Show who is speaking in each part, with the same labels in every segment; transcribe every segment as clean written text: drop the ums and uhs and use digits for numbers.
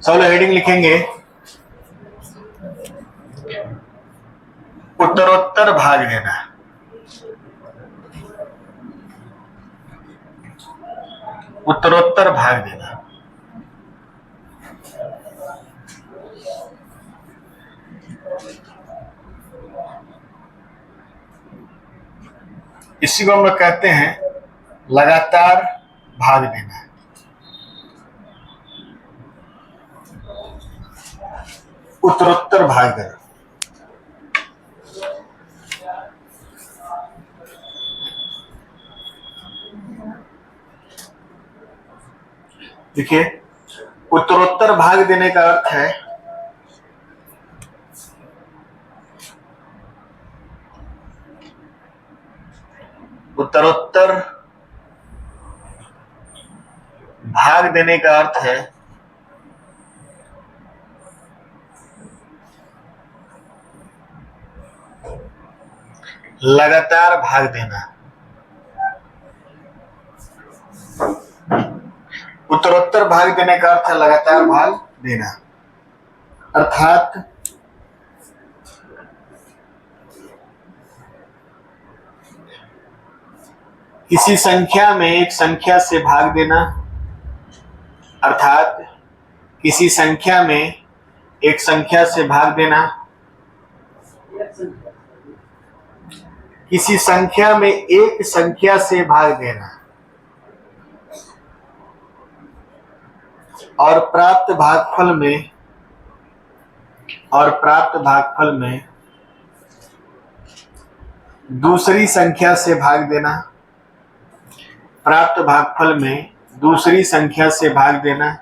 Speaker 1: सब लोग हेडिंग लिखेंगे उत्तरोत्तर भाग देना। उत्तरोत्तर भाग देना। इसी को हम लोग कहते हैं लगातार भाग देना। उत्तरोत्तर भाग देना। देखिए, उत्तरोत्तर भाग देने का अर्थ है उत्तरोत्तर भाग देने का अर्थ है लगातार भाग देना। उत्तरोत्तर भाग देने का अर्थ है लगातार भाग देना, अर्थात किसी संख्या में एक संख्या से भाग देना, अर्थात किसी संख्या में एक संख्या से भाग देना, किसी संख्या में एक संख्या से भाग देना और प्राप्त भागफल में दूसरी संख्या से भाग देना। प्राप्त भागफल में दूसरी संख्या से भाग देना।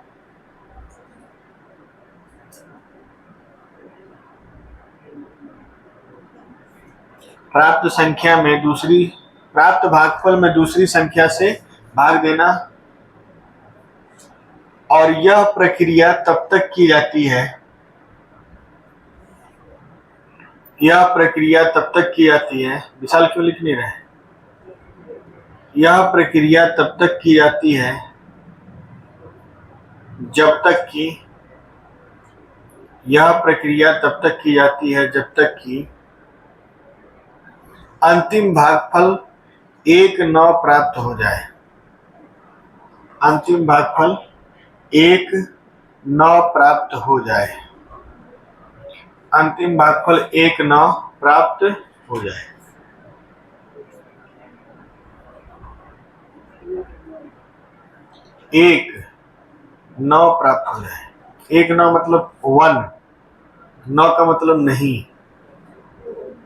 Speaker 1: प्राप्त भागफल में दूसरी संख्या से भाग देना। और यह प्रक्रिया तब तक की जाती है, विशाल क्यों लिख नहीं रहे? यह प्रक्रिया तब तक की जाती है जब तक कि अंतिम भागफल 1/9 प्राप्त हो जाए। अंतिम भागफल 1/9 प्राप्त हो जाए। अंतिम भागफल 1/9 प्राप्त हो जाए। एक 9 प्राप्त हो जाए। 1/9 मतलब 1, 9 का मतलब नहीं,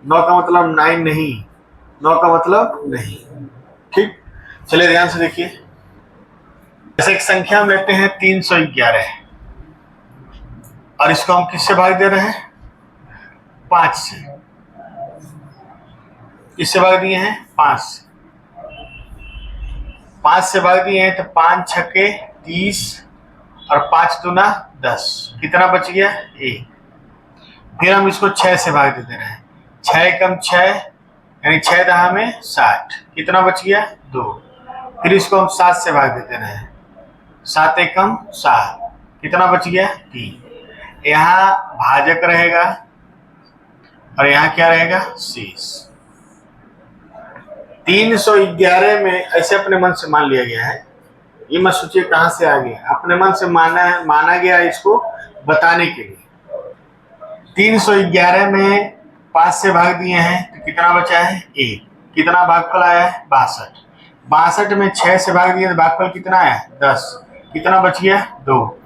Speaker 1: 9 का मतलब 9 नहीं, 9 का मतलब नहीं। ठीक, चलिए ध्यान से देखिए। जैसे एक संख्या हम लेते हैं 311 और इसको हम किससे भाग दे रहे हैं? 5 से। किससे भाग दिए हैं? 5 से। 5 से भाग दिए हैं तो 5 छक्के 30 और 5 दूना 10। कितना बच गया? 1। फिर हम इसको 6 से भाग दे रहे हैं। 6 कम 6 यानी 6 दहा में 60। कितना बच गया? 2। फिर इसको हम 7 से भाग देते रहे हैं। 7 एकम 7। कितना बच गया? 3। यहाँ भाजक रहेगा और यहाँ क्या रहेगा? शेष। 311 में ऐसे अपने मन से मान लिया गया है, ये मत सोचिए कहां से आ गया, अपने मन से माना गया इसको बताने के लिए। 311 में 5 से भाग दिए हैं तो कितना बचा है? 1। कितना भागफल आया है? 62। 62 में 6 से भाग दिए तो भागफल कितना आया? 10। कितना बच गया? 2।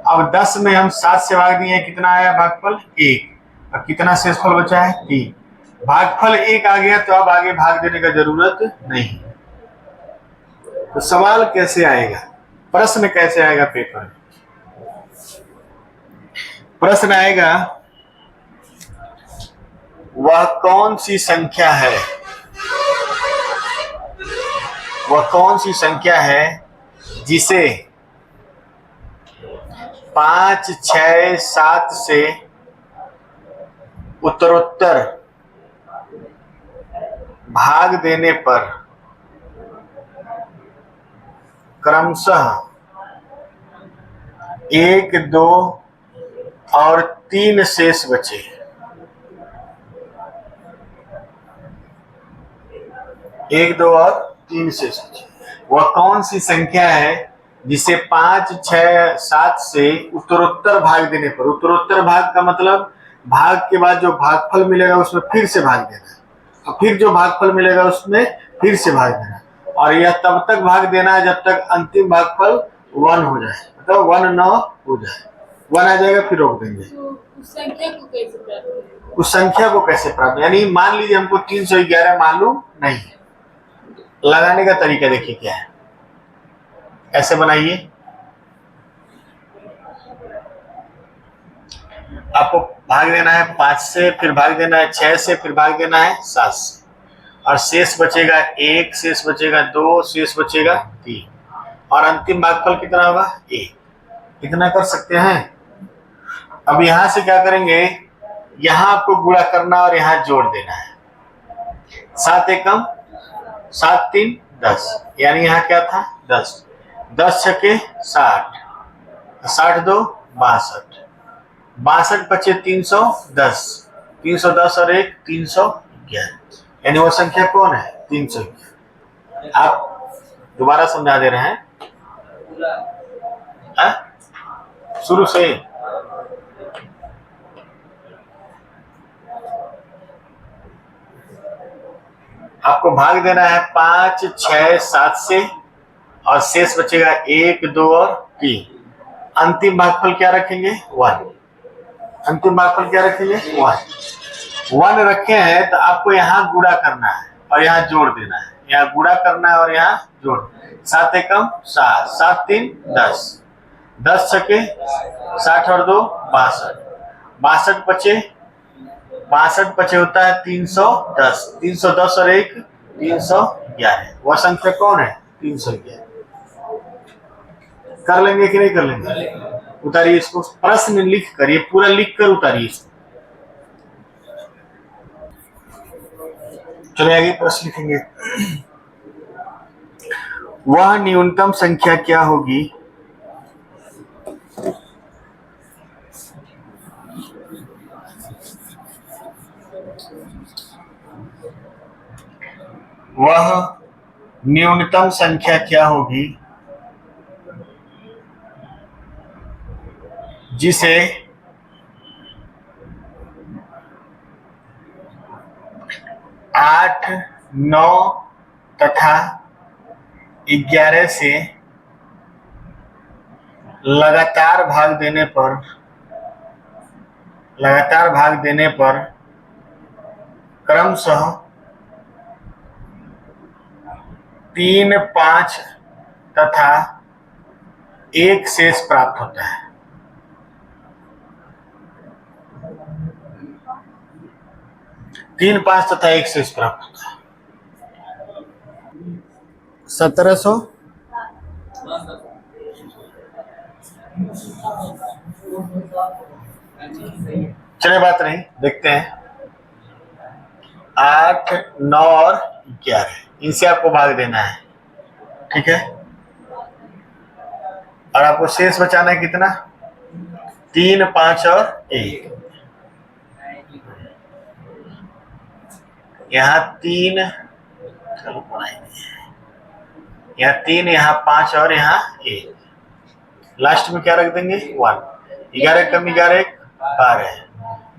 Speaker 1: अब 10 में हम 7 से भाग दिए, कितना आया भागफल? 1। और कितना शेषफल बचा है? 3। भागफल 1 आ गया तो अब आगे भाग देने का जरूरत नहीं। तो सवाल कैसे आएगा, प्रश्न कैसे आएगा पेपर में? प्रश्न आएगा वह कौन सी संख्या है जिसे 5, 6, 7 से उत्तरोत्तर भाग देने पर क्रमशः 1 2 और 3 शेष बचे। 1 2 और 3 शेष बचे। वह कौन सी संख्या है जिसे 5 6 7 से उत्तरोत्तर भाग देने पर, उत्तरोत्तर भाग का मतलब भाग के बाद जो भागफल मिलेगा उसमें फिर से भाग देना है, और फिर जो भागफल मिलेगा उसमें फिर से भाग देना है, और यह तब तक भाग देना है जब तक अंतिम भागफल 1 हो जाए, मतलब 1 न हो जाए। 1 आ जाएगा फिर रोक देंगे।
Speaker 2: तो उस संख्या को कैसे प्राप्त करें?
Speaker 1: उस संख्या को कैसे प्राप्त, यानी मान लीजिए हमको 311 मालूम नहीं है, लगाने का तरीका देखिए क्या है। ऐसे बनाइए, आपको भाग देना है 5 से, फिर भाग देना है 6 से, फिर भाग देना है 7 से, और शेष बचेगा 1, शेष बचेगा 2, शेष बचेगा 3, और अंतिम भागफल कितना होगा 1। इतना कर सकते हैं। अब यहां से क्या करेंगे, यहां आपको गुणा करना और यहां जोड़ देना है। 7 एकम 7 3 10, यानी यहाँ क्या था 10, 10 छके 60, 60 2 62, 62 बचे 310, 310 और 1 311, यानी वो संख्या कौन है 311। आप दोबारा समझा दे रहे हैं शुरू से। आपको भाग देना है 5 6 7 से, और शेष बचेगा 1 2 और 3। अंतिम भागफल क्या रखेंगे 1, अंतिम भागफल क्या रखेंगे 1 रखे हैं, तो आपको यहाँ गुणा करना है और यहाँ जोड़ देना है, यहाँ गुणा करना है और यहाँ जोड़। 7 एकम 7, 7 3 10, 10 छके 60 और 2 62, 62 बचे, 62 बचे होता है 310, 310 और 1 311, वह संख्या कौन है 311। कर लेंगे कि नहीं कर लेंगे? उतारिए इसको, प्रश्न लिख कर, ये पूरा लिख कर उतारिए इसको। चलिए आगे प्रश्न लिखेंगे। वह न्यूनतम संख्या क्या होगी वह न्यूनतम संख्या क्या होगी जिसे 8 9 तथा 11 से लगातार भाग देने पर क्रमशः 3 5 तथा 1 शेष प्राप्त होता है। 3 5 तथा 1 शेष प्राप्त होता है। 1700 चलिए बात नहीं, देखते हैं। 8 9 और 11, इनसे आपको भाग देना है, ठीक है, और आपको शेष बचाना है कितना 3 5 और 1। यहाँ 3, यहाँ 3, यहाँ 5 और यहाँ 1, लास्ट में क्या रख देंगे 1। 11 कम 11 12,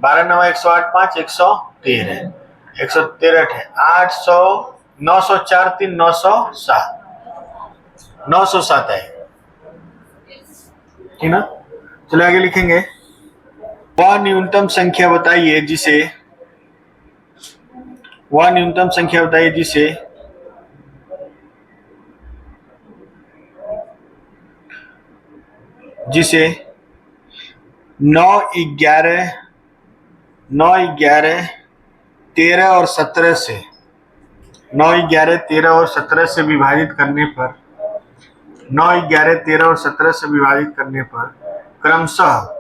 Speaker 1: 12 9 108 5 113, 113 है 800 904 3 907, 907 है, ठीक ना। चलो आगे लिखेंगे। वह न्यूनतम संख्या बताइए जिसे जिसे 9 11 13 और 17 से 9 11 13 और 17 से विभाजित करने पर 9 11 13 और 17 से विभाजित करने पर क्रमशः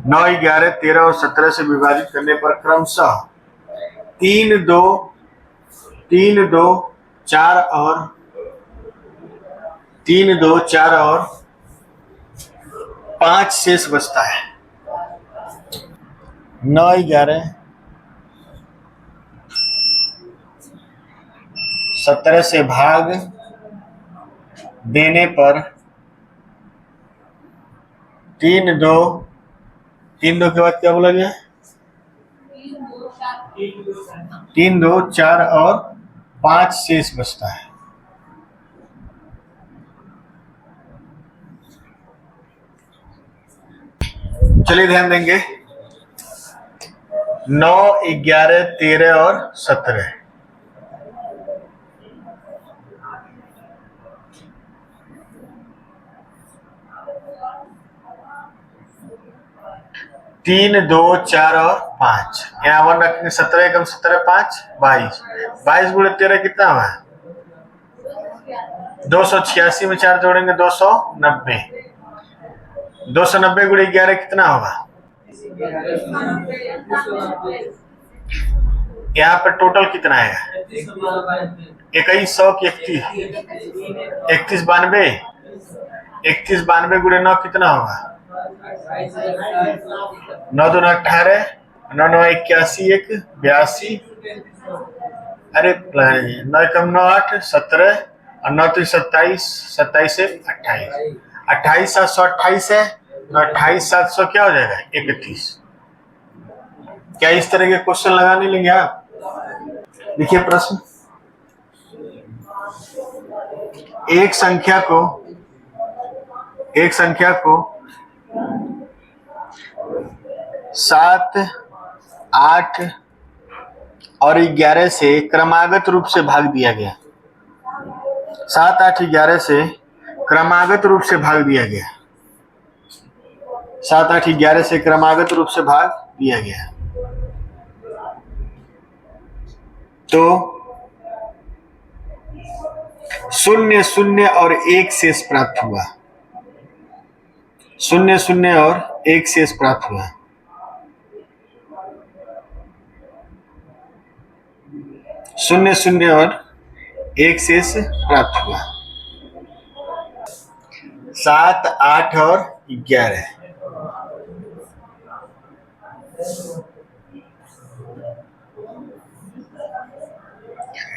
Speaker 1: 9 11 13 और 17 से विभाजित करने पर क्रमशः 3 2 4 और 3 2 4 और 5 शेष बचता है। 9, 11, 17 से भाग देने पर 3, 2 के बाद क्या बोला गया? 3, 2, 4 और 5 शेष बचता है। चलिए ध्यान देंगे। 9, 11, 13 और 17। तीन, 2, 4 और 5। यहाँ 1 रखेंगे। 17 कम 17, 5, 22। 22 गुणे 13 कितना हुआ? 286 में 4 जोड़ेंगे 290। 290 गुणे 11 कितना होगा? यहाँ पे टोटल कितना है? 2100 की 31 92। 31 92 गुणे 9 कितना होगा? 9 2 18, 9 9 81, 1 82। अरे 9 कम 9 8 17 और 9 3 27, 27 से 28। 28 728 है। 28 700 क्या हो जाएगा? 31। क्या इस तरह के क्वेश्चन लगा नहीं लेंगे आप? देखिए प्रश्न। एक संख्या को 7, 8 और 11 से क्रमागत रूप से भाग दिया गया। 7, 8, 11 से क्रमागत रूप से भाग दिया गया। 7, 8, 11 से क्रमागत रूप से भाग दिया गया। तो 0 0 और 1 शेष प्राप्त हुआ। 0 0 और 1 शेष प्राप्त हुआ। 0 0 और 1 शेष प्राप्त हुआ। 7, 8 और 11।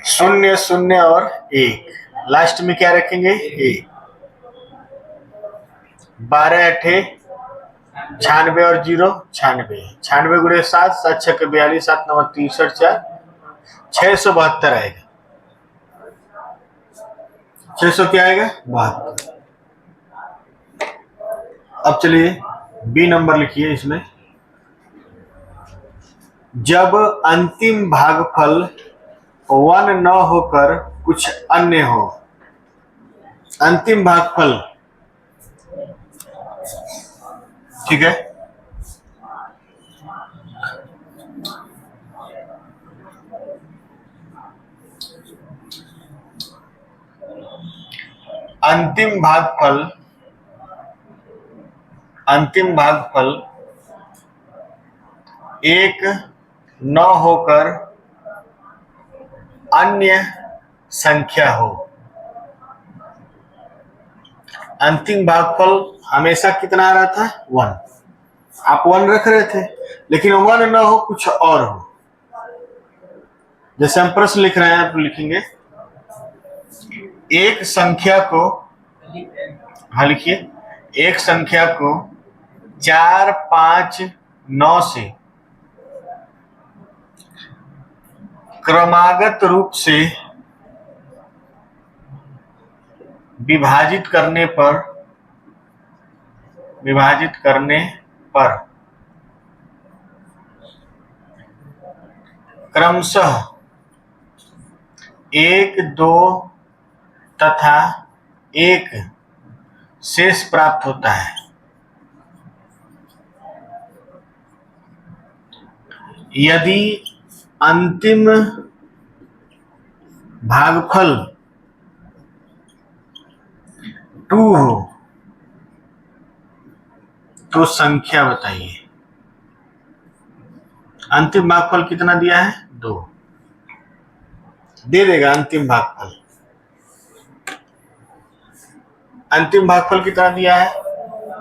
Speaker 1: शून्य 0 और 1, लास्ट में क्या रखेंगे? 1। 12 8 96 और 0 96। 96 गुणे 7, 7 6 42, 7 9 63, 4 672 आएगा। 600 क्या आएगा? 72। अब चलिए बी नंबर लिखिए। इसमें जब अंतिम भागफल 1 न होकर कुछ अन्य हो। अंतिम भागफल, ठीक है। अंतिम भागफल 1 न होकर अन्य संख्या हो। अंतिम भागफल हमेशा कितना आ रहा था? 1। आप 1 रख रहे थे, लेकिन 1 न हो, कुछ और हो। जैसे हम प्रश्न लिख रहे हैं, आप लिखेंगे एक संख्या को, हाँ लिखिए, एक संख्या को 4 5 9 से क्रमागत रूप से विभाजित करने पर क्रमशः 1 2 तथा 1 शेष प्राप्त होता है। यदि अंतिम भागफल 2 हो तो संख्या बताइए। अंतिम भागफल कितना दिया है? 2 दे देगा। अंतिम भागफल कितना दिया है?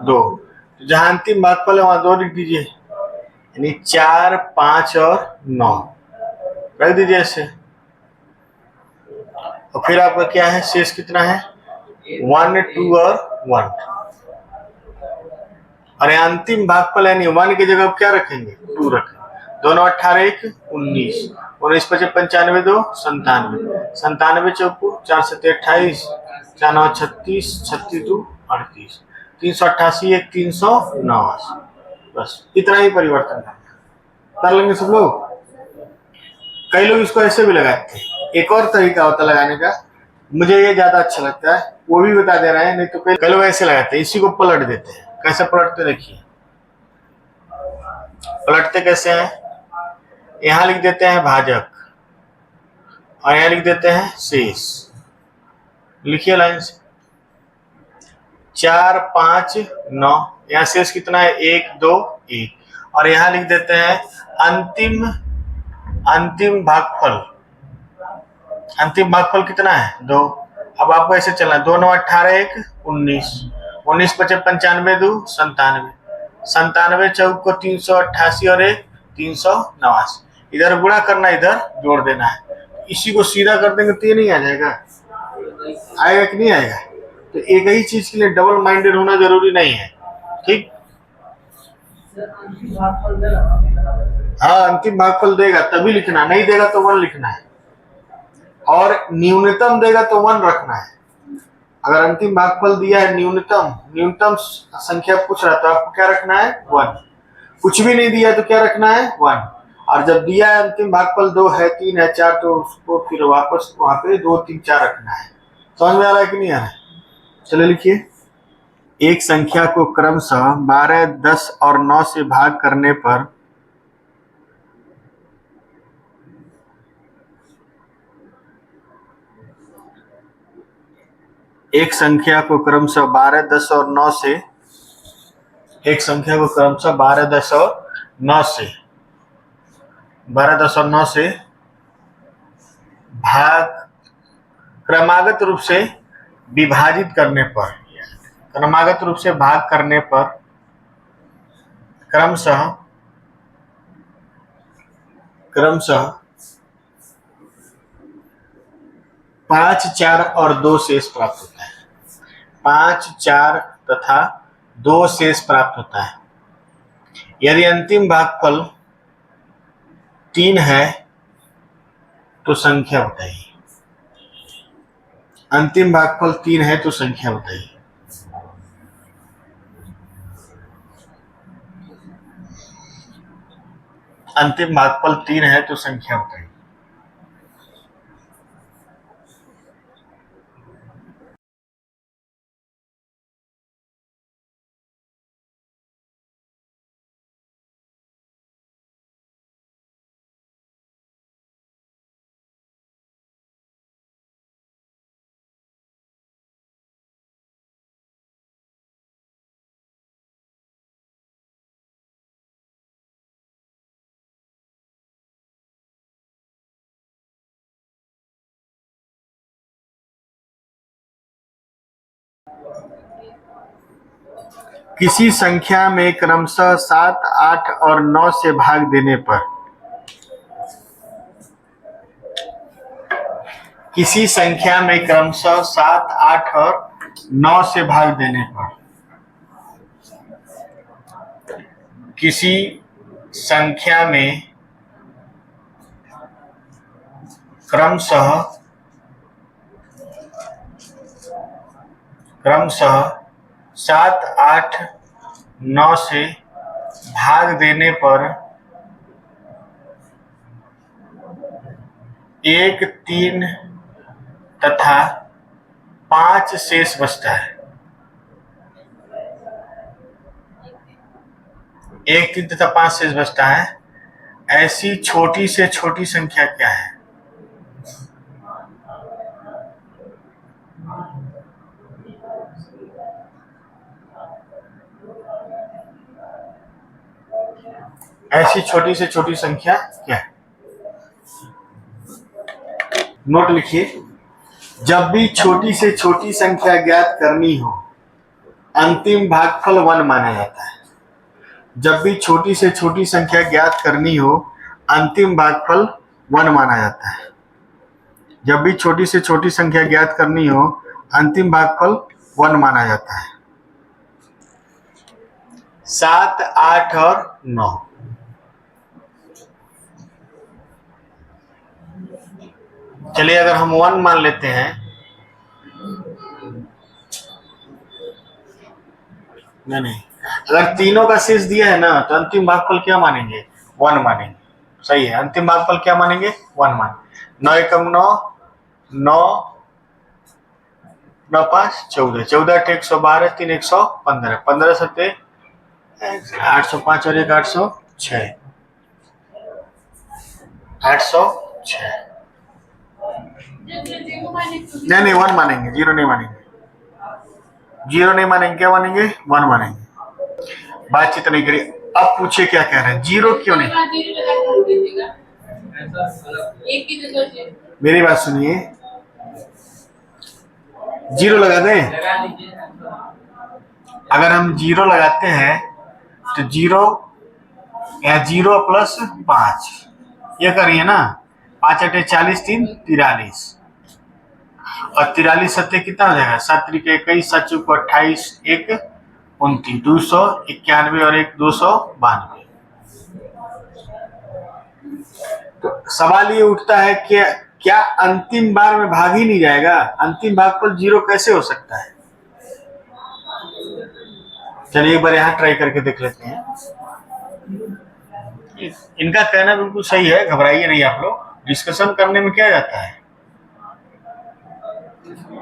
Speaker 1: 2। तो जहां अंतिम भागफल है वहां 2 लिख दीजिए, यानी 4, 5 और 9 रख दीजिए ऐसे। और फिर आपका क्या है, शेष कितना है, 1, 2 और 1। और अंतिम भागफल यानी 1 की जगह क्या रखेंगे, 2 रखेंगे। दोनों 18 1 19, 19 5 95 2 97, 97 चौको 4 7 28, 4 9 36, 36 2 38, 388 1 389। बस इतना ही परिवर्तन कर लेंगे सब लोग। कई लोग इसको ऐसे भी लगाते हैं, एक और तरीका होता है लगाने का, मुझे ये ज्यादा अच्छा लगता है, वो भी बता दे रहे हैं। नहीं तो कई लोग ऐसे लगाते हैं, इसी को पलट देते हैं। कैसे पलटते देखिए, पलटते कैसे हैं, यहां लिख देते हैं भाजक और यहां लिख देते हैं शेष। लिखिए लाइन से, 4 5 9, यहां शेष कितना है, 1 2 1, और यहां लिख देते हैं अंतिम भागफल। अंतिम भागफल कितना है, 2। अब आपको ऐसे चलना है, 2 9 18 1 19, 19 5 95 2 97, 97 चौक को 388 और 1 389। इधर गुणा करना, इधर जोड़ देना है। इसी को सीधा कर देंगे तो ये नहीं आ जाएगा, आएगा कि नहीं आएगा। तो एक ही चीज के लिए डबल माइंडेड होना जरूरी नहीं है, ठीक। हाँ, अंतिम भागफल देगा तभी लिखना, नहीं देगा तो 1 लिखना है, और न्यूनतम देगा तो 1 रखना है। अगर अंतिम भागफल दिया है न्यूनतम संख्या पूछ रहा तो आपको क्या रखना है, 1। कुछ भी नहीं दिया तो क्या रखना है, 1। और जब दिया है अंतिम भागफल 2 है 3 है 4, तो उसको फिर वापस वहां पे 2 3 4 रखना है। समझ में आ रहा है कि नहीं आ रहा है। चलिए लिखिए, एक संख्या को क्रमशः 12 10 और 9 से भाग करने पर एक संख्या को क्रमशः 12 10 और 9 से, एक संख्या को क्रमशः 12 10 और 9 से 12 10 और 9 से भाग क्रमागत रूप से विभाजित करने पर, क्रमागत रूप से भाग करने पर क्रमशः 5 4 और 2 शेष प्राप्त होता है। 5 4 तथा 2 शेष प्राप्त होता है। यदि अंतिम भागफल 3 है तो संख्या बताइए। अंतिम भागफल 3 है तो संख्या बताइए। अंतिम भागफल 3 है तो संख्या बताइए। किसी संख्या में क्रमशः 7 8 और 9 से भाग देने पर, किसी संख्या में क्रमशः 7 8 और 9 से भाग देने पर, किसी संख्या में क्रमशः 7 8 9 से भाग देने पर 1 3 तथा 5 शेष बचता है। 1 3 तथा 5 शेष बचता है। ऐसी छोटी से छोटी संख्या क्या है? ऐसी छोटी से छोटी संख्या क्या है? नोट लिखिए, जब भी छोटी से छोटी संख्या ज्ञात करनी हो, अंतिम भागफल 1 माना जाता है। जब भी छोटी से छोटी संख्या ज्ञात करनी हो अंतिम भागफल 1 माना जाता है। जब भी छोटी से छोटी संख्या ज्ञात करनी हो अंतिम भागफल 1 माना जाता है। 7, 8 और 9। चलिए अगर हम 1 मान लेते हैं, नहीं, अगर तीनों का शेष दिया है ना तो अंतिम भागफल क्या मानेंगे? 1 मानेंगे। सही है, अंतिम भागफल क्या मानेंगे? 1 मानेंगे। 9 एकम 9, 9 9 5 14, 14 8 112, 3 115, 15 7 805 और 1 806, 806। नहीं 1 मानेंगे, 0 नहीं मानेंगे, 0 नहीं मानेंगे, क्या मानेंगे? 1 मानेंगे। बातचीत नहीं करिए। अब पूछिए क्या कह रहे हैं? 0 क्यों नहीं? मेरी बात सुनिए, 0 लगा दें। अगर हम 0 लगाते हैं तो 0 या 0 प्लस 5 ये करिए ना, 5 8 40, 3 43 और 43 सत्ते कितना हो जाएगा? 7 3 21, 7 चौक 28, 1 29, 291 और 1 292। तो सवाल ये उठता है कि क्या अंतिम बार में भाग ही नहीं जाएगा? अंतिम भागफल 0 कैसे हो सकता है? चलिए एक बार यहाँ ट्राई करके देख लेते हैं। इनका कहना बिल्कुल सही है, घबराइए नहीं आप लोग, डिस्कशन करने में क्या जाता है।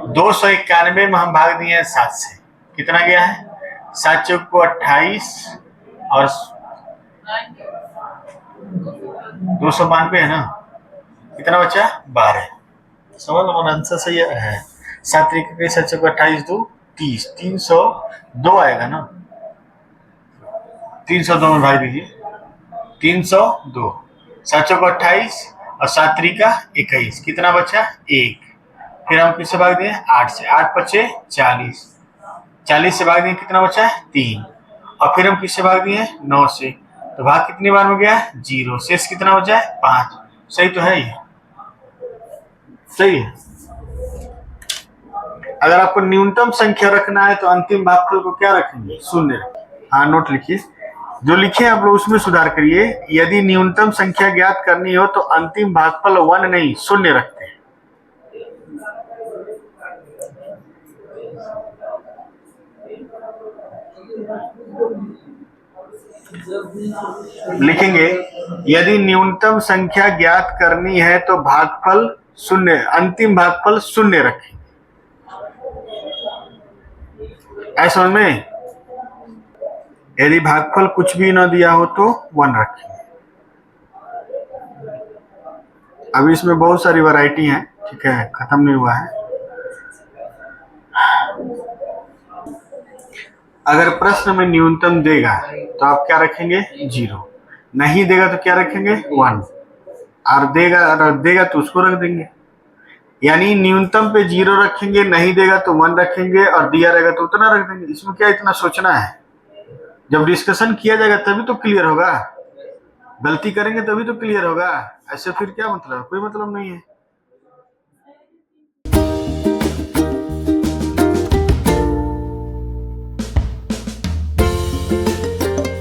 Speaker 1: 291 में हम भाग दिए हैं 7 से, कितना गया है? 7 चौक को 28 और 292 है ना, कितना बचा? 12। समझ लो आंसर सही है। 7 3 7 चौक 28 2 30, 302 आएगा ना, 302 में भाग दीजिए, 302, 7 चौक 28 और 7 3 21, कितना बचा? 1। फिर हम किससे भाग दिए? 8 से, 8 बचे 40, 40 से भाग दिए, कितना बचा? 3। और फिर हम किससे भाग दिए? 9 से, तो भाग कितनी बार में गया? 0। शेष कितना बचा है? 5। सही तो है ये, सही है। अगर आपको न्यूनतम संख्या रखना है तो अंतिम भागफल को क्या रखेंगे? 0। हाँ नोट लिखिए, जो लिखे आप लोग उसमें सुधार करिए। यदि न्यूनतम संख्या ज्ञात करनी हो तो अंतिम भागफल 1 नहीं 0 रखते हैं। लिखेंगे यदि न्यूनतम संख्या ज्ञात करनी है तो भागफल 0, अंतिम भागफल 0 रखें। ऐसा समझ में? यदि भागफल कुछ भी न दिया हो तो 1 रखें। अभी इसमें बहुत सारी वैरायटी हैं, ठीक है, खत्म नहीं हुआ है। अगर प्रश्न में न्यूनतम देगा तो आप क्या रखेंगे? 0। नहीं देगा तो क्या रखेंगे? 1। और देगा तो उसको रख देंगे। यानी न्यूनतम पे 0 रखेंगे, नहीं देगा तो 1 रखेंगे, और दिया रहेगा तो उतना रख देंगे। इसमें क्या इतना सोचना है? जब डिस्कशन किया जाएगा तभी तो क्लियर होगा, गलती करेंगे तभी तो क्लियर होगा। ऐसे फिर क्या मतलब? कोई मतलब नहीं है।